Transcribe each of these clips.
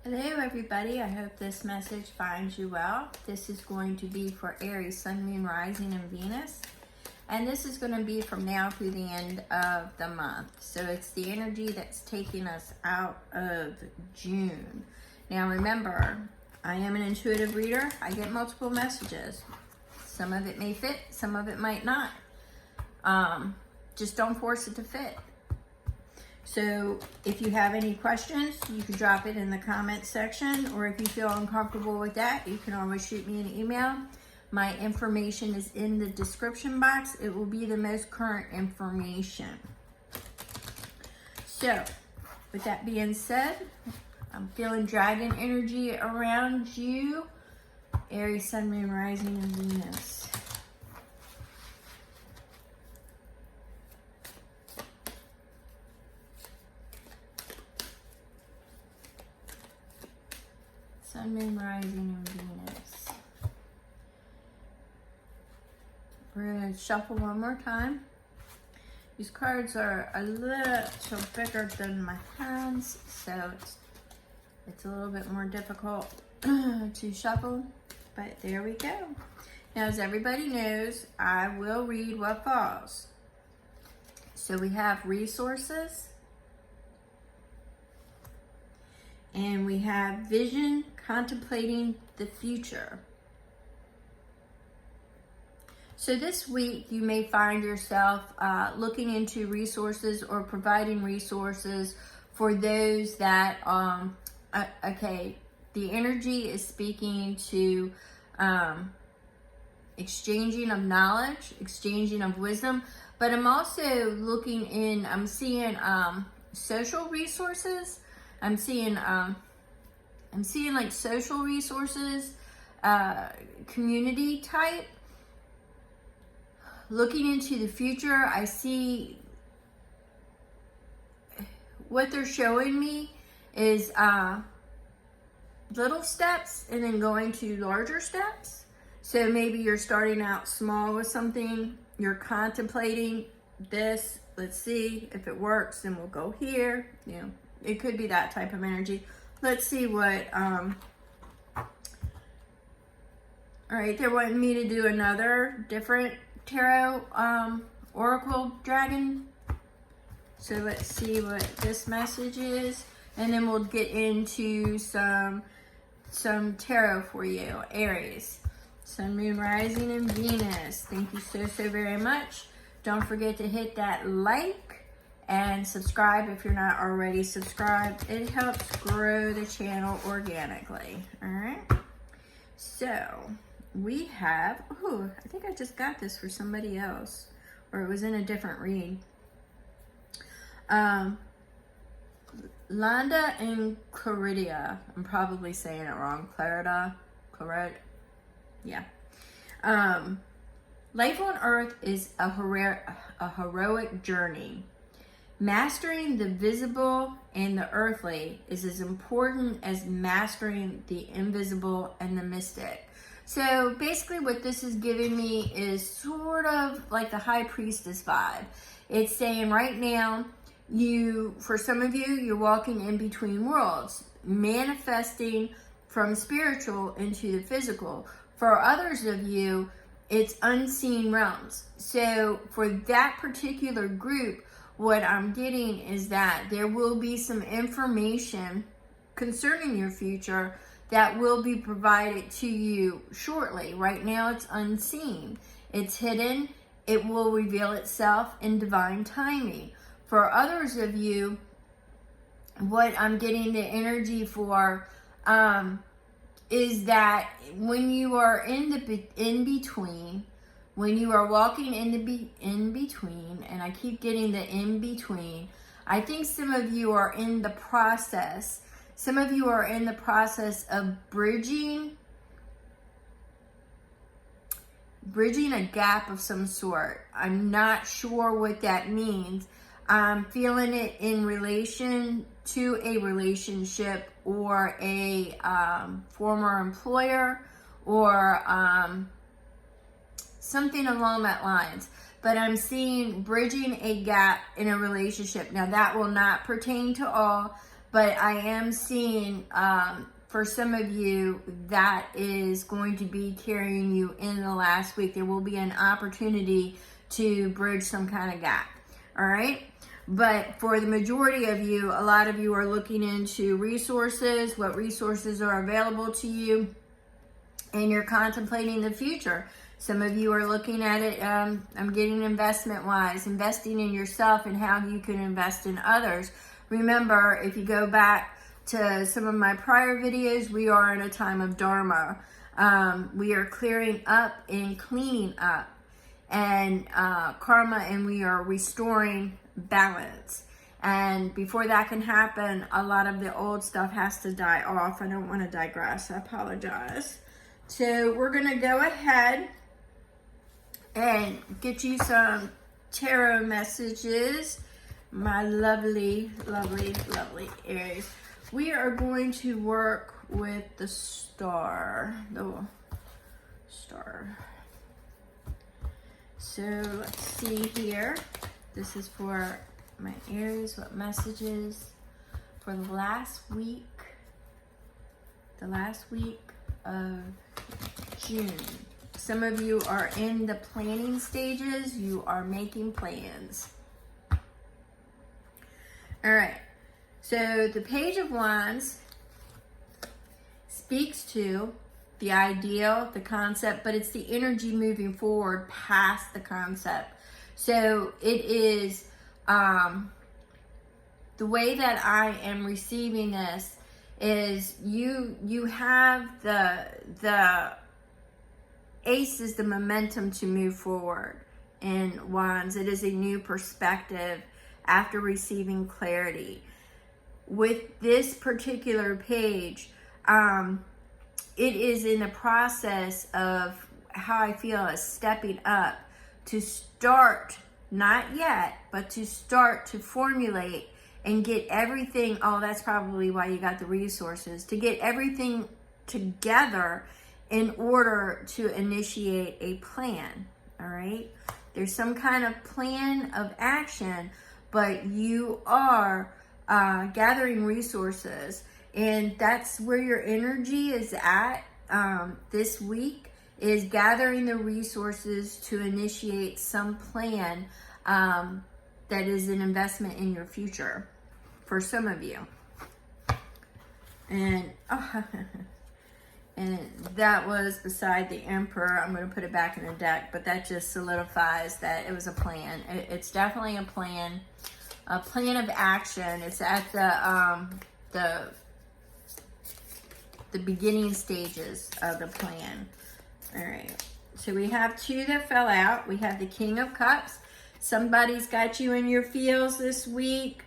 Hello everybody, I hope this message finds you well. This is going to be for Aries, Sun, Moon, Rising, and Venus. And this is going to be from now through the end of the month. So it's the energy that's taking us out of June. Now remember, I am an intuitive reader. I get multiple messages. Some of it may fit, some of it might not. Just don't force it to fit. So if you have any questions, you can drop it in the comments section, or if you feel uncomfortable with that, you can always shoot me an email. My information is in the description box. It will be the most current information. So with that being said, I'm feeling dragon energy around you, Aries, Sun, Moon, Rising, and Venus. Sun, Moon, Rising, and Venus. We're going to shuffle one more time. These cards are a little bigger than my hands, so it's a little bit more difficult to shuffle, but there we go. Now, as everybody knows, I will read what falls. So we have resources, and we have vision, contemplating the future. So this week you may find yourself looking into resources or providing resources for those that, okay, the energy is speaking to exchanging of knowledge, exchanging of wisdom, but I'm also looking in, I'm seeing social resources. I'm seeing like social resources, community type. Looking into the future, I see what they're showing me is little steps and then going to larger steps. So maybe you're starting out small with something, you're contemplating this, let's see if it works, then we'll go here, you know. It could be that type of energy. Let's see what, all right, they're wanting me to do another different tarot, oracle dragon. So let's see what this message is. And then we'll get into some tarot for you. Aries, Sun, Moon, Rising, and Venus. Thank you so very much. Don't forget to hit that like and subscribe if you're not already subscribed. It helps grow the channel organically. All right. So we have, oh, I think I just got this for somebody else, or it was in a different read. Landa and Claridia. I'm probably saying it wrong. Clarida, yeah. Life on Earth is a heroic journey. Mastering the visible and the earthly is as important as mastering the invisible and the mystic. So basically what this is giving me is sort of like the high priestess vibe. It's saying right now, for some of you, you're walking in between worlds, manifesting from spiritual into the physical. For others of you, it's unseen realms. So for that particular group, what I'm getting is that there will be some information concerning your future that will be provided to you shortly. Right now it's unseen. It's hidden. It will reveal itself in divine timing. For others of you, what I'm getting the energy for is that when you are in between, when you are walking in between, and I keep getting the in between, I think some of you are in the process. Some of you are in the process of bridging a gap of some sort. I'm not sure what that means. I'm feeling it in relation to a relationship or a former employer or something along that lines. But I'm seeing bridging a gap in a relationship. Now that will not pertain to all, but I am seeing for some of you that is going to be carrying you in the last week. There will be an opportunity to bridge some kind of gap. All right. But for the majority of you, a lot of you are looking into resources, what resources are available to you, and you're contemplating the future. Some of you are looking at it, I'm getting investment-wise, investing in yourself and how you can invest in others. Remember, if you go back to some of my prior videos, we are in a time of Dharma. We are clearing up and cleaning up and karma, and we are restoring balance. And before that can happen, a lot of the old stuff has to die off. I don't want to digress. I apologize. So we're going to go ahead and get you some tarot messages, my lovely, lovely, lovely Aries. We are going to work with the star. So let's see here. This is for my Aries. What messages for the last week of June. Some of you are in the planning stages. You are making plans. All right. So the Page of Wands speaks to the ideal, the concept, but it's the energy moving forward past the concept. So it is the way that I am receiving this is you have the Ace is the momentum to move forward in Wands. It is a new perspective after receiving clarity. With this particular page, it is in the process of how I feel is stepping up to start, not yet, but to start to formulate and get everything. Oh, that's probably why you got the resources, to get everything together in order to initiate a plan. All right. There's some kind of plan of action, but you are gathering resources, and that's where your energy is at this week, is gathering the resources to initiate some plan that is an investment in your future for some of you. And and that was beside the Emperor. I'm going to put it back in the deck, but that just solidifies that it was a plan. It's definitely a plan of action. It's at the beginning stages of the plan. All right. So we have two that fell out. We have the King of Cups. Somebody's got you in your feels this week,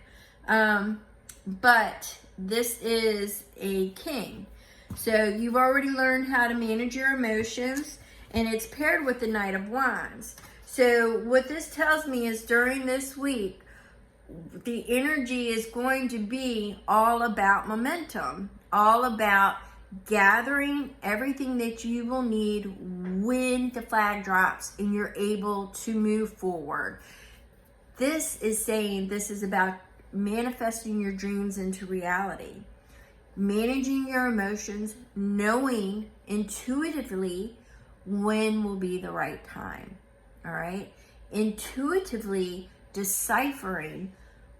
but this is a king. So you've already learned how to manage your emotions, and it's paired with the Knight of Wands. So what this tells me is during this week, the energy is going to be all about momentum, all about gathering everything that you will need when the flag drops and you're able to move forward. This is saying this is about manifesting your dreams into reality. Managing your emotions, knowing intuitively when will be the right time. All right? Intuitively deciphering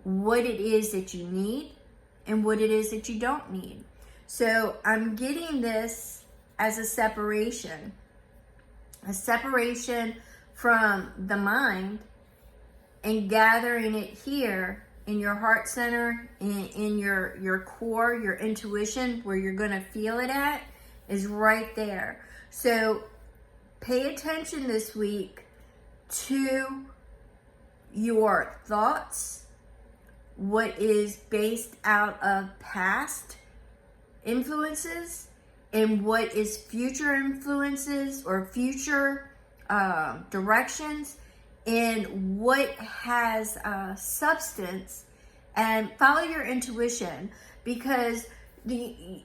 what it is that you need and what it is that you don't need. So I'm getting this as a separation from the mind, and gathering it here in your heart center, in your core, your intuition, where you're going to feel it at, is right there. So pay attention this week to your thoughts, what is based out of past influences, and what is future influences or future directions, and what has substance. And follow your intuition, because the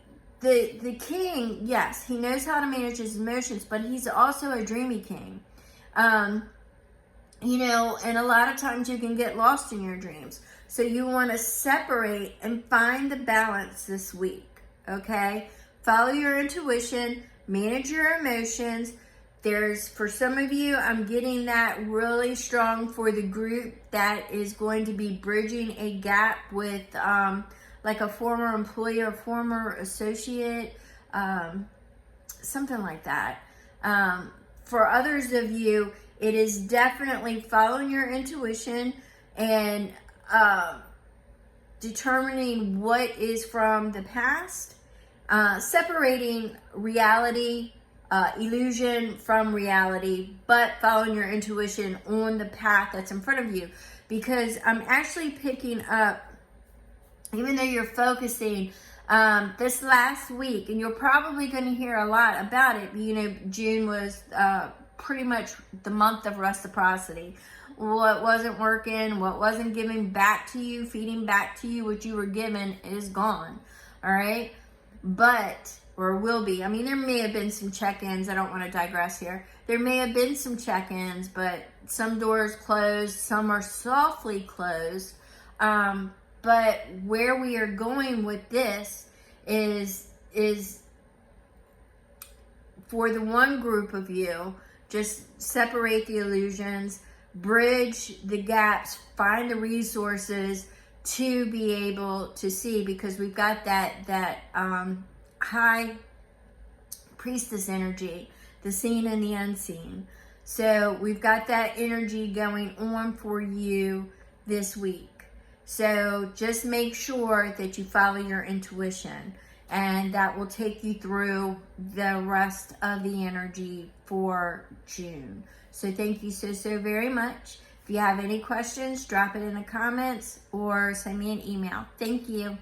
king, yes, he knows how to manage his emotions, but he's also a dreamy king. You know, and a lot of times you can get lost in your dreams. So you want to separate and find the balance this week, okay? Follow your intuition, manage your emotions. For some of you, I'm getting that really strong for the group that is going to be bridging a gap with like a former employee or former associate, something like that. For others of you, it is definitely following your intuition and determining what is from the past, separating reality, illusion from reality, but following your intuition on the path that's in front of you. Because I'm actually picking up, even though you're focusing this last week, and you're probably going to hear a lot about it. You know, June was pretty much the month of reciprocity. What wasn't working, what wasn't giving back to you, feeding back to you what you were given is gone. All right? But, or will be. I mean, there may have been some check-ins. I don't want to digress here. There may have been some check-ins, but some doors closed, some are softly closed. But where we are going with this is for the one group of you, just separate the illusions, bridge the gaps, find the resources to be able to see, because we've got that high priestess energy, the seen and the unseen. So we've got that energy going on for you this week. So just make sure that you follow your intuition, and that will take you through the rest of the energy for June. So thank you so very much. If you have any questions, drop it in the comments or send me an email. Thank you.